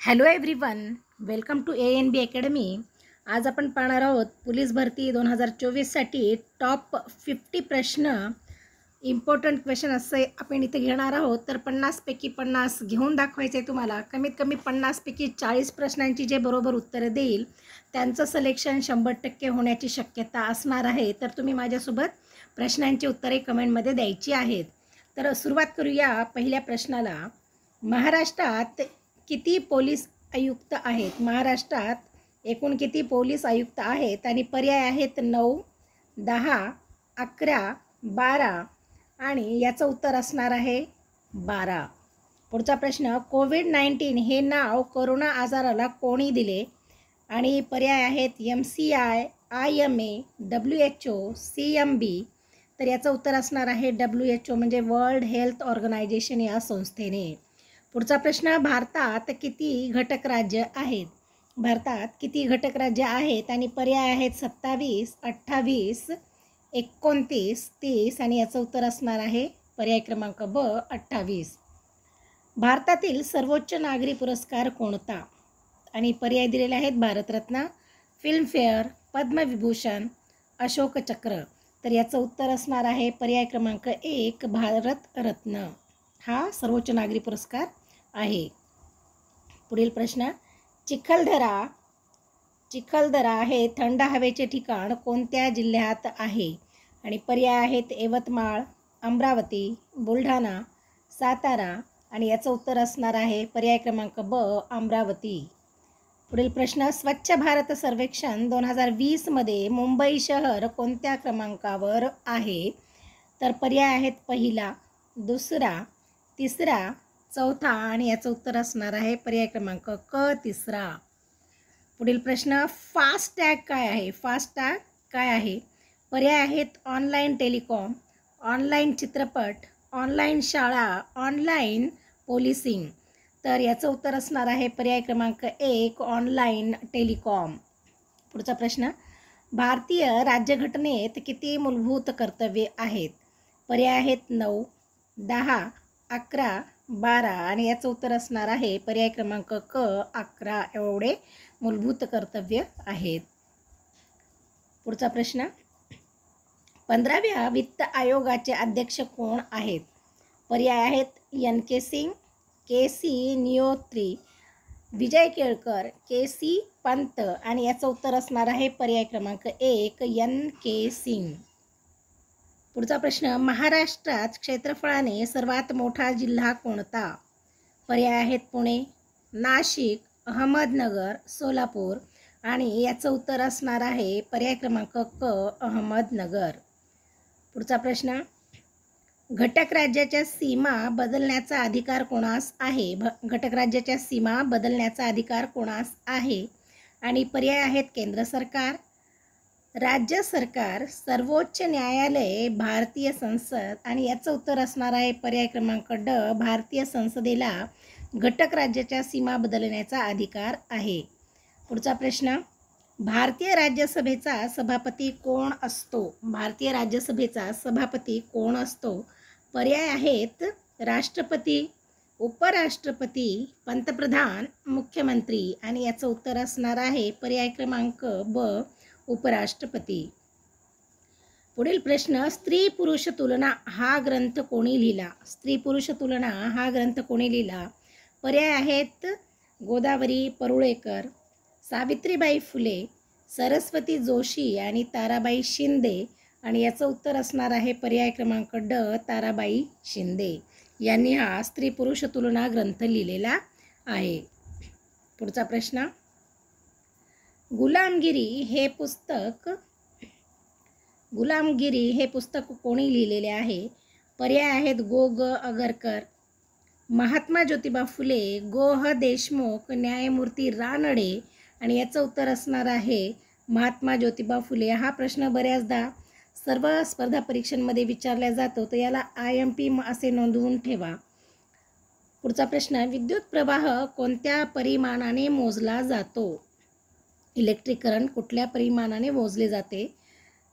Hello everyone, welcome to ANB academy. आज आपण पाहणार आहोत पोलीस भरती 2024साठी टॉप 50 प्रश्न. इम्पॉर्टंट क्वेश्चन असे आपण इथे घेणार आहोत. तर 50पैकी 50 घेऊन दाखवायचे आहे तुम्हाला. कमीत कमी 50पैकी 40 प्रश्नांची जे बरोबर उत्तरं देईल त्यांचं सिलेक्शन 100% होण्याची शक्यता असणार आहे. तर तुम्ही माझ्यासोबत प्रश्नांची उत्तरे कमेंटमध्ये द्यायची आहेत. तर सुरुवात करूया पहिल्या प्रश्नाला. महाराष्ट्रात किती पोलीस आयुक्त आहेत? महाराष्ट्रात एकूण किती पोलीस आयुक्त आहेत? आणि पर्याय आहेत 9, 10, 11, 12 आणि याचं उत्तर असणार आहे 12. पुढचा प्रश्न. कोविड-19 हे नाव कोरोना आजाराला कोणी दिले? आणि पर्याय आहेत MCI, IMA, WHO, CMB. तर याचं उत्तर असणार आहे WHO म्हणजे वर्ल्ड हेल्थ ऑर्गनायझेशन या संस्थेने. पुढचा प्रश्न. भारतात किती घटक राज्य आहेत? भारतात किती घटक राज्य आहेत? आणि पर्याय आहेत 27, 28, 29, 30 आणि याचं उत्तर असणार आहे पर्याय क्रमांक ब 28. भारतातील सर्वोच्च नागरी पुरस्कार कोणता? आणि पर्याय दिलेले आहेत भारतरत्न, फिल्मफेअर, पद्मविभूषण, अशोक चक्र. तर याचं उत्तर असणार आहे पर्याय क्रमांक 1 भारतरत्न. हा सर्वोच्च नागरी पुरस्कार आहे. पुढील प्रश्न. चिखलदरा हे थंड हवेचे ठिकाण कोणत्या जिल्ह्यात आहे? आणि पर्याय आहेत यवतमाळ, अमरावती, बुलढाणा, सातारा आणि याचं उत्तर असणार आहे पर्याय क्रमांक ब अमरावती. पुढील प्रश्न. स्वच्छ भारत सर्वेक्षण 2020मध्ये मुंबई शहर कोणत्या क्रमांकावर आहे? तर पर्याय आहेत पहिला, दुसरा, तिसरा, चौथा आणि याचं उत्तर असणार आहे पर्याय क्रमांक क तिसरा. पुढील प्रश्न. फास्टॅग काय आहे? फास्टॅग काय आहे? पर्याय आहेत ऑनलाईन टेलिकॉम, ऑनलाईन चित्रपट, ऑनलाईन शाळा, ऑनलाईन पोलिसिंग. तर याचं उत्तर असणार आहे पर्याय क्रमांक 1 ऑनलाईन टेलिकॉम. पुढचा प्रश्न. भारतीय राज्यघटनेत किती मूलभूत कर्तव्ये आहेत? पर्याय आहेत 9, 10, 11, 12 आणि याचं उत्तर असणार आहे पर्याय क्रमांक क 11 एवढे मूलभूत कर्तव्य आहेत. पुढचा प्रश्न. 15व्या वित्त आयोगाचे अध्यक्ष कोण आहेत? पर्याय आहेत NK Singh, KC नियोत्री, Vijay Kelkar, KC Pant आणि याचं उत्तर असणार आहे पर्याय क्रमांक 1 NK सिंग. पुढचा प्रश्न. महाराष्ट्रात क्षेत्रफळाने सर्वात मोठा जिल्हा कोणता? पर्याय आहेत पुणे, नाशिक, अहमदनगर, सोलापूर आणि याचं उत्तर असणार आहे पर्याय क्रमांक क अहमदनगर. पुढचा प्रश्न. घटक राज्याच्या सीमा बदलण्याचा अधिकार कोणास आहे? घटक राज्याच्या सीमा बदलण्याचा अधिकार कोणास आहे? आणि पर्याय आहेत केंद्र सरकार, राज्य सरकार, सर्वोच्च न्यायालय, भारतीय संसद आणि याचं उत्तर असणार आहे पर्याय क्रमांक ड भारतीय संसदेला घटक राज्याच्या सीमा बदलण्याचा अधिकार आहे. पुढचा प्रश्न. भारतीय राज्यसभेचा सभापती कोण असतो? भारतीय राज्यसभेचा सभापती कोण असतो? पर्याय आहेत राष्ट्रपती, उपराष्ट्रपती, पंतप्रधान, मुख्यमंत्री आणि याचं उत्तर असणार आहे पर्याय क्रमांक ब उपराष्ट्रपती. पुढील प्रश्न. स्त्री पुरुष तुलना हा ग्रंथ कोणी लिहिला? स्त्री पुरुष तुलना हा ग्रंथ कोणी लिहिला? पर्याय आहेत गोदावरी परुळेकर, सावित्रीबाई फुले, सरस्वती जोशी आणि ताराबाई शिंदे आणि याचं उत्तर असणार आहे पर्याय क्रमांक ड ताराबाई शिंदे यांनी हा स्त्री पुरुष तुलना ग्रंथ लिहिलेला आहे. पुढचा प्रश्न. गुलामगिरी हे पुस्तक कोणी लिहिलेले आहे? पर्याय आहेत गो ग अगरकर, महात्मा ज्योतिबा फुले, गो ह देशमुख, न्यायमूर्ती रानडे आणि याचं उत्तर असणार आहे महात्मा ज्योतिबा फुले. हा प्रश्न बऱ्याचदा सर्व स्पर्धा परीक्षांमध्ये विचारला जातो, तर याला IMP असे नोंदवून ठेवा. पुढचा प्रश्न. विद्युत प्रवाह कोणत्या परिमाणाने मोजला जातो? इलेक्ट्रिक करंट कुठल्या परिमाणाने मोजले जाते?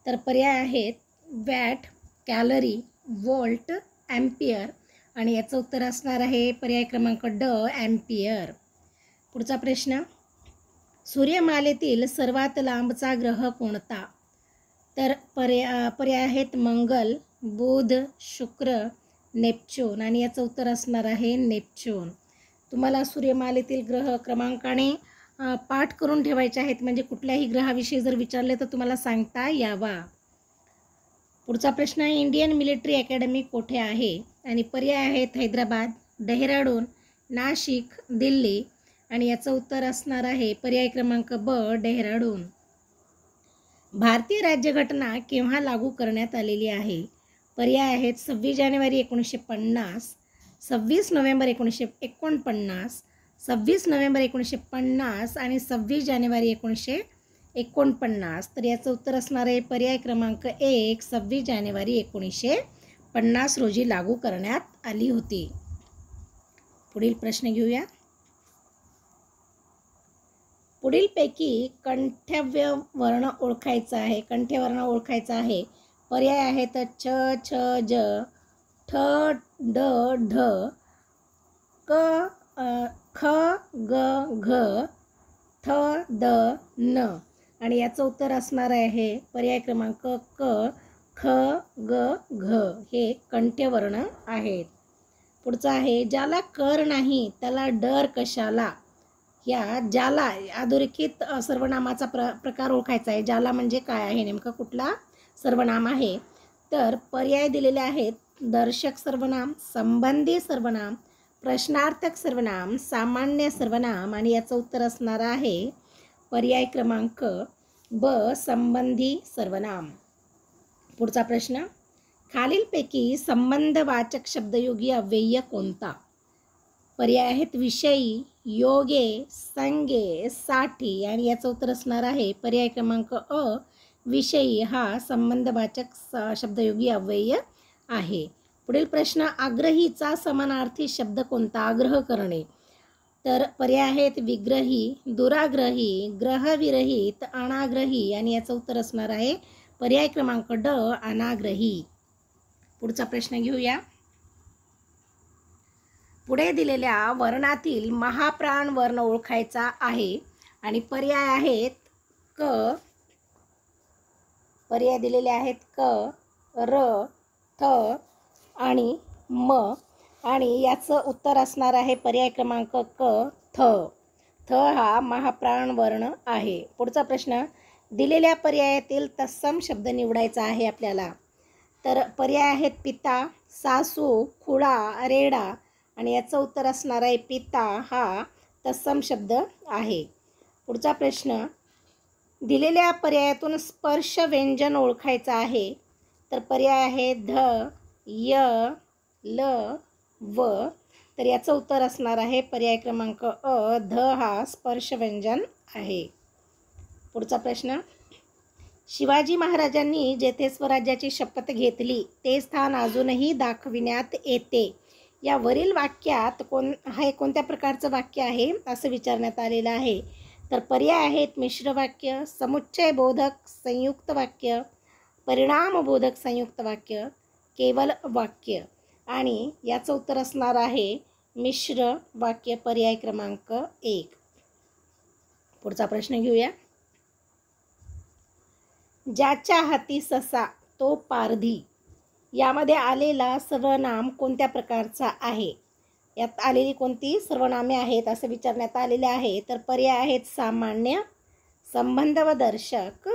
तर पर्याय आहेत वॅट, कॅलरी, वोल्ट, ॲम्पियर आणि याचं उत्तर असणार आहे पर्याय क्रमांक ड ॲम्पियर. पुढचा प्रश्न, सूर्यमालेतील सर्वात लांबचा ग्रह कोणता? तर पर्याय आहेत मंगल, बुध, शुक्र, नेपच्यून आणि याचं उत्तर असणार आहे नेपच्यून. तुम्हाला सूर्यमालेतील ग्रह क्रमांकाने पाठ करून ठेवायचे आहेत, म्हणजे कुठल्याही ग्रहाविषयी जर विचारले तर तुम्हाला सांगता यावा. पुढचा प्रश्न, इंडियन मिलिटरी अकॅडमी कोठे आहे? आणि पर्याय आहेत हैदराबाद, डेहराडून, नाशिक, दिल्ली आणि याचं उत्तर असणार आहे पर्याय क्रमांक ब, डेहराडून. भारतीय राज्यघटना केव्हा लागू करण्यात आलेली आहे? पर्याय आहेत 26 जानेवारी 1950, 26 नोव्हेंबर 1949, 26 नोव्हेंबर 1950 आणि 26 जानेवारी 1949. तर याचं उत्तर असणार आहे पर्याय क्रमांक 1, 26 जानेवारी 1950 रोजी लागू करण्यात आली होती. पुढील प्रश्न घेऊया. पुढीलपैकी कंठ्यव्य वर्ण ओळखायचा आहे. कंठ्यवर्ण ओळखायचा आहे. पर्याय आहेत छ, छ, ज, ठ, ड, ढ, क, ख, ग, घ, थ, द, न आणि याचं उत्तर असणार आहे पर्याय क्रमांक क, ख, ग, घ हे कंठ्यवर्ण आहेत. पुढचा आहे, ज्याला कर नाही त्याला डर कशाला? या ज्याला अधोरेखित सर्वनामाचा प्रकार ओळखायचा आहे. ज्याला म्हणजे काय आहे, नेमकं कुठला सर्वनाम आहे? तर पर्याय दिलेले आहेत दर्शक सर्वनाम, संबंधी सर्वनाम, प्रश्नार्थक सर्वनाम, सामान्य सर्वनाम आणि याचं उत्तर असणार आहे पर्याय क्रमांक ब, संबंधी सर्वनाम. पुढचा प्रश्न, खालीलपैकी संबंधवाचक शब्दयोगी अव्यय कोणता? पर्याय आहेत विषयी, योगे, संगे, साठी आणि याचं उत्तर असणार आहे पर्याय क्रमांक अ, विषयी हा संबंधवाचक शब्दयोगी अव्यय आहे. पुढील प्रश्न, आग्रहीचा समानार्थी शब्द कोणता? आग्रह करणे. तर पर्याय आहेत विग्रही, दुराग्रही, ग्रहविरहित, अनाग्रही आणि याचं उत्तर असणार आहे पर्याय क्रमांक ड, अनाग्रही. पुढचा प्रश्न घेऊया. पुढे दिलेल्या वर्णातील महाप्राण वर्ण ओळखायचा आहे आणि पर्याय आहेत क, पर्याय दिलेले आहेत क, र, थ आणि म आणि याचं उत्तर असणार आहे पर्याय क्रमांक क, थ. थ हा महाप्राण वर्ण आहे. पुढचा प्रश्न, दिलेल्या पर्यायातील तत्सम शब्द निवडायचा आहे आपल्याला. तर पर्याय आहेत पिता, सासू, खुडा, रेडा आणि याचं उत्तर असणार आहे पिता हा तत्सम शब्द आहे. पुढचा प्रश्न, दिलेल्या पर्यायातून स्पर्श व्यंजन ओळखायचं आहे. तर पर्याय आहे ध, य, ल, व तर याचं उत्तर असणार आहे पर्याय क्रमांक अ, ध हा स्पर्श व्यंजन आहे. पुढचा प्रश्न, शिवाजी महाराजांनी जेथे स्वराज्याची शपथ घेतली ते स्थान अजूनही दाखविण्यात येते. या वरील वाक्यात कोणत्या प्रकारचं वाक्य आहे असं विचारण्यात आलेलं आहे. तर पर्याय आहेत मिश्र वाक्य, समुच्चय बोधक संयुक्त वाक्य, परिणाम बोधक संयुक्त वाक्य, केवल वाक्य आणि याचं उत्तर असणार आहे मिश्र वाक्य, पर्याय क्रमांक 1. पुढचा प्रश्न घेऊया. ज्याच्या हाती ससा तो पारधी यामध्ये आलेला सर्वनाम कोणत्या प्रकारचा आहे? यात आलेली कोणती सर्वनामे आहेत असं विचारण्यात आलेले आहे. तर पर्याय आहेत सामान्य, संबंध व दर्शक,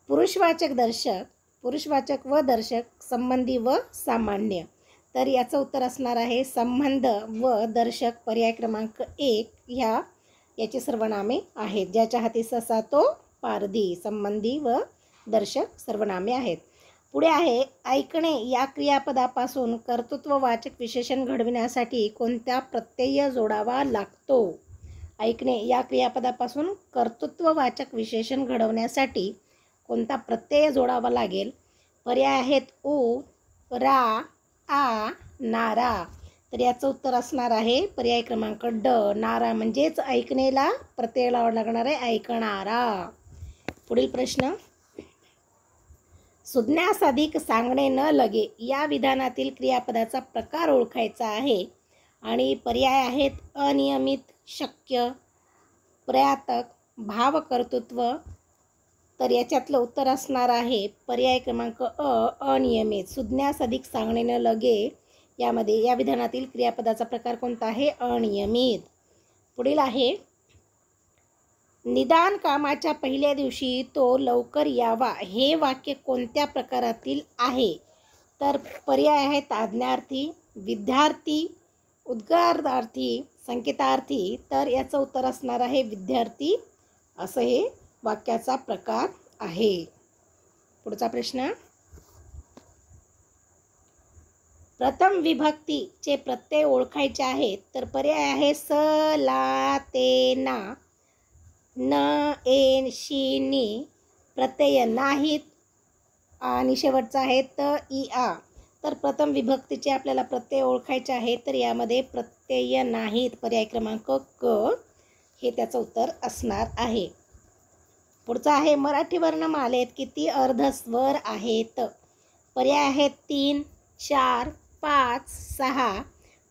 पुरुषवाचक दर्शक, पुरुषवाचक व दर्शक, संबंधी व सामान्य. तर याचं उत्तर असणार आहे संबंध व दर्शक, पर्याय क्रमांक 1 याची सर्वनामे आहेत. ज्याच्या हाती ससा तो पारधी, संबंधी व दर्शक सर्वनामे आहेत. पुढे आहे, ऐकणे या क्रियापदापासून कर्तृत्ववाचक विशेषण घडविण्यासाठी कोणत्या प्रत्यय जोडावा लागतो? ऐकणे या क्रियापदापासून कर्तृत्ववाचक विशेषण घडवण्यासाठी कोणता प्रत्यय जोडावा लागेल? पर्याय आहेत उ, रा, आ, नारा. तर याचं उत्तर असणार आहे पर्याय क्रमांक ड, नारा म्हणजेच ऐकणेला प्रत्यय लावावा लागणार आहे ऐकणारा. पुढील प्रश्न, सुज्ञास अधिक सांगणे न लगे या विधानातील क्रियापदाचा प्रकार ओळखायचा आहे आणि पर्याय आहेत अनियमित, शक्य, प्रयातक, भावकर्तृत्व. तर याच्यातलं उत्तर असणार आहे पर्याय क्रमांक अनियमित. सुज्ञास अधिक सांगणे न लगे यामध्ये या विधानातील क्रियापदाचा प्रकार कोणता आहे? अनियमित. पुढील आहे निदान कामाच्या पहिल्या दिवशी तो लवकर यावा हे वाक्य कोणत्या प्रकारातील आहे? तर पर्याय आहेत आज्ञार्थी, विद्यार्थी, उद्गारार्थी, संकेतार्थी. तर याचं उत्तर असणार आहे विद्यार्थी. असं हे वाक्याचा प्रकार आहे. पुढचा प्रश्न, प्रथम विभक्तीचे प्रत्यय ओळखायचे आहेत. तर पर्याय आहे स, ला, ते, ना, न, एन, शी, नी. प्रत्यय नाहीत. आणि शेवटचा आहे त, इ, आ. तर प्रथम विभक्तीचे आपल्याला प्रत्यय ओळखायचे आहेत. तर यामध्ये प्रत्यय नाहीत. पर्याय क्रमांक क हे त्याचं उत्तर असणार आहे. पुढचा आहे मराठी वर्णमालेत किती अर्धस्वर आहेत? पर्याय आहेत 3, 4, 5, 6.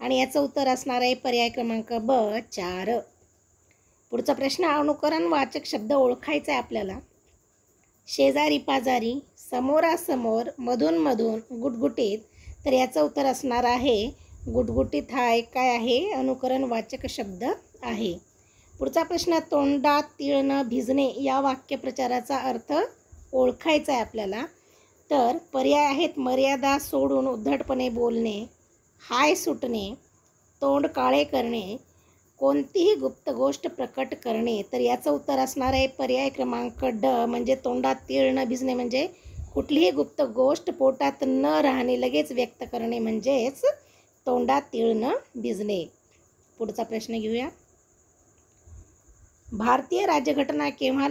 आणि याचं उत्तर असणार आहे पर्याय क्रमांक ब 4. पुढचा प्रश्न, अनुकरणवाचक शब्द ओळखायचा आहे आपल्याला. शेजारी पाजारी, समोरासमोर, मधून मधून, गुटगुटीत. तर याचं उत्तर असणार आहे गुटगुटीत. हा एक काय आहे? अनुकरणवाचक शब्द आहे. पुढचा प्रश्न, तोंडात तीळ न भिजणे या वाक्यप्रचाराचा अर्थ ओळखायचा आहे आपल्याला. तर पर्याय आहेत मर्यादा सोडून उद्धटपणे बोलणे, हाय सुटणे, तोंड काळे करणे, कोणतीही गुप्त गोष्ट प्रकट करणे. तर याचं उत्तर असणार आहे पर्याय क्रमांक ड म्हणजे तोंडात तीळ न भिजणे म्हणजे कुठलीही गुप्त गोष्ट पोटात न राहणे, लगेच व्यक्त करणे म्हणजेच तोंडात तीळ न भिजणे. पुढचा प्रश्न घेऊया. भारतीय राज्यघटना केव्हा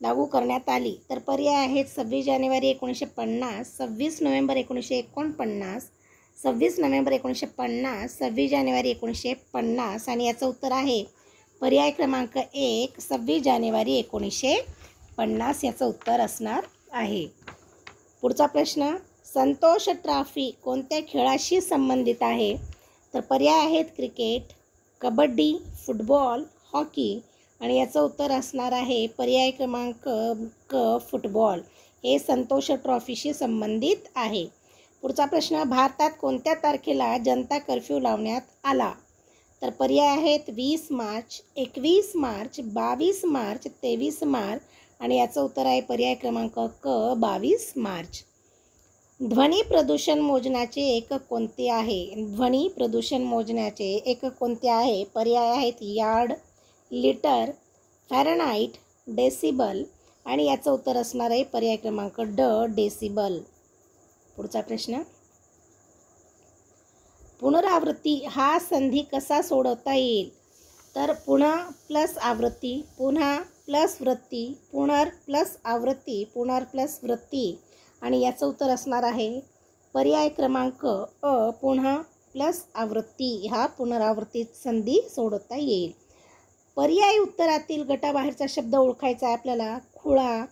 लागू करण्यात आली? तर पर्याय आहेत 26 जानेवारी 1950, 26 नोव्हेंबर 1949, 26 नोव्हेंबर 1950, 26 जानेवारी 1950. आणि याचं उत्तर आहे पर्याय क्रमांक 1 26 जानेवारी 1950 याचं उत्तर असणार आहे. पुढचा प्रश्न, संतोष ट्रॉफी कोणत्या खेळाशी संबंधित आहे? तर पर्याय आहेत क्रिकेट, कबड्डी, फुटबॉल, हॉकी. आणि याचं उत्तर असणार आहे पर्याय क्रमांक क फुटबॉल. हे संतोष ट्रॉफीशी संबंधित आहे. पुढचा प्रश्न, भारतात कोणत्या तारखेला जनता कर्फ्यू लावण्यात आला? तर पर्याय आहेत 20 मार्च, 21 मार्च, 22 मार्च, 23 मार्च. आणि याचं उत्तर आहे पर्याय क्रमांक क 22 मार्च. ध्वनी प्रदूषण मोजण्याचे एकक कोणते आहे? ध्वनी प्रदूषण मोजण्याचे एकक कोणते आहे? पर्याय आहेत यार्ड, लिटर, फॅरनाईट, डेसिबल. आणि याचं उत्तर असणार आहे पर्याय क्रमांक ड डेसिबल. पुढचा प्रश्न, पुनरावृत्ती हा संधी कसा सोडवता येईल? तर पुन्हा प्लस आवृत्ती, पुन्हा प्लस वृत्ती, पुनर प्लस आवृत्ती, पुनर प्लस वृत्ती. आणि याचं उत्तर असणार आहे पर्याय क्रमांक अ पुन्हा प्लस आवृत्ती. हा पुनरावृत्ती संधी सोडवता येईल. पर्यायी उत्तरातील गटाबाहेरचा शब्द ओळखायचा आहे आपल्याला. खुळा,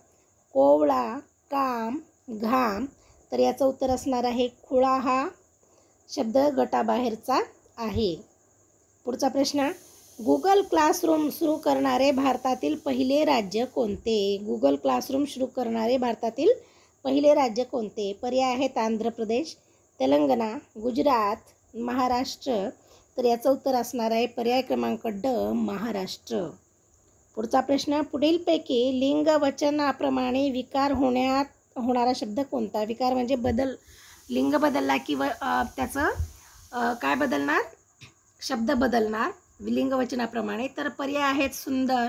कोवळा, काम, घाम. तर याचं उत्तर असणार आहे खुळा हा शब्द गटाबाहेरचा आहे. पुढचा प्रश्न, गुगल क्लासरूम सुरू करणारे भारतातील पहिले राज्य कोणते? गुगल क्लासरूम सुरू करणारे भारतातील पहिले राज्य कोणते? पर्याय आहेत आंध्र प्रदेश, तेलंगणा, गुजरात, महाराष्ट्र. तर याचं उत्तर असणार आहे पर्याय क्रमांक ड महाराष्ट्र. पुढचा प्रश्न, पुढीलपैकी लिंग वचनाप्रमाणे विकार होणारा शब्द कोणता? विकार म्हणजे बदल, लिंग बदलला की त्याचं काय बदलणार? शब्द बदलणार लिंग वचनाप्रमाणे. तर पर्याय आहेत सुंदर,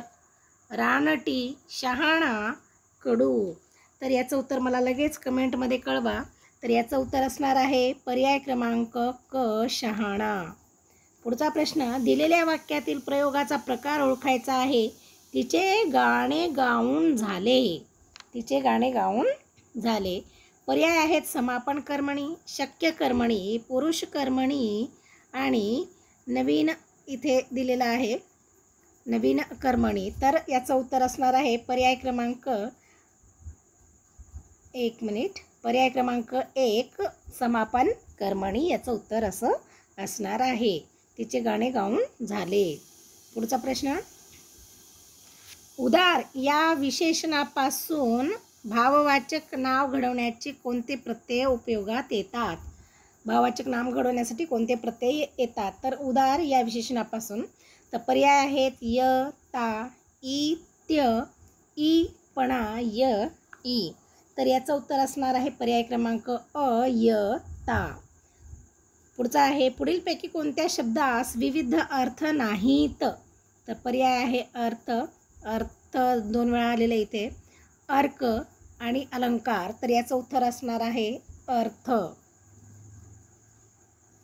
रानटी, शहाणा, कडू. तर याचं उत्तर मला लगेच कमेंटमध्ये कळवा. तर याचं उत्तर असणार आहे पर्याय क्रमांक क शहाणा. पुढचा प्रश्न, दिलेल्या वाक्यातील प्रयोगाचा प्रकार ओळखायचा आहे. तिचे गाणे गाऊन झाले. तिचे गाणे गाऊन झाले. पर्याय आहेत समापन कर्मणी, शक्य कर्मणी, पुरुष कर्मणी आणि नवीन इथे दिलेला आहे नवीन कर्मणी. तर याचं उत्तर असणार आहे पर्याय क्रमांक पर्याय क्रमांक 1 समापन कर्मणी याचं उत्तर असं असणार आहे. तिचे गाणे गाऊन झाले. पुढचा प्रश्न, उदार या विशेषणापासून भाववाचक नाव घडवण्याचे कोणते प्रत्यय उपयोगात येतात? भाववाचक नाम घडवण्यासाठी कोणते प्रत्यय येतात? तर उदार या विशेषणापासून. तर पर्याय आहेत य, ता, ई, त्य, ई, पणा, य, ई. तर याचं उत्तर असणार आहे पर्याय क्रमांक अ, य, ता. पुढचा आहे, पुढीलपैकी कोणत्या शब्दास विविध अर्थ नाहीत? तर पर्याय आहे अर्थ, अर्थ 2 वेळा आलेला इथे, अर्क आणि अलंकार. तर याचं उत्तर असणार आहे अर्थ.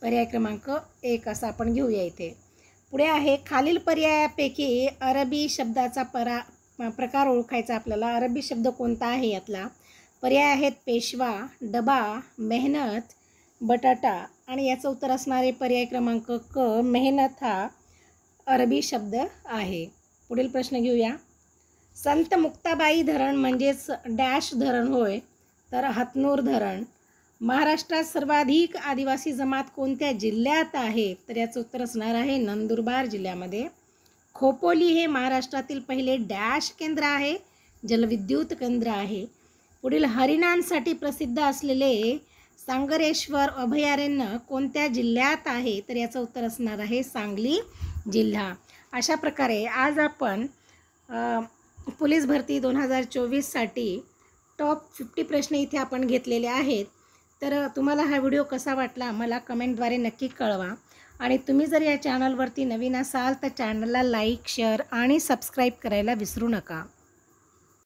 पर्याय क्रमांक 1 असा आपण घेऊया इथे. पुढे आहे, खालील पर्यायापैकी अरबी शब्दाचा प्रकार ओळखायचा आपल्याला. अरबी शब्द कोणता आहे यातला? पर्याय आहेत पेशवा, डबा, मेहनत, बटाटा. आणि याचं उत्तर असणारे पर्याय क्रमांक क, मेहनत हा अरबी शब्द आहे. पुढील प्रश्न घेऊया. संत मुक्ताबाई धरण म्हणजेच डॅश धरण होय? तर हतनूर धरण. महाराष्ट्रात सर्वाधिक आदिवासी जमात कोणत्या जिल्ह्यात आहे? तर याचं उत्तर असणार आहे नंदुरबार जिल्ह्यामध्ये. खोपोली हे महाराष्ट्रातील पहिले डॅश केंद्र आहे, जलविद्युत केंद्र आहे. पुढील हरिणांसाठी प्रसिद्ध असलेले सांगरेश्वर अभयारण्य कोणत्या जिल्ह्यात आहे? तर याचं उत्तर असणार आहे सांगली जिल्हा. अशा प्रकारे आज आपण पोलीस भरती 2024साठी टॉप 50 प्रश्न इथे आपण घेतलेले आहेत. तर तुम्हाला हा व्हिडिओ कसा वाटला मला कमेंटद्वारे नक्की कळवा. आणि तुम्ही जर या चॅनलवरती नवीन असाल तर चॅनलला लाईक, शेअर आणि सबस्क्राईब करायला विसरू नका.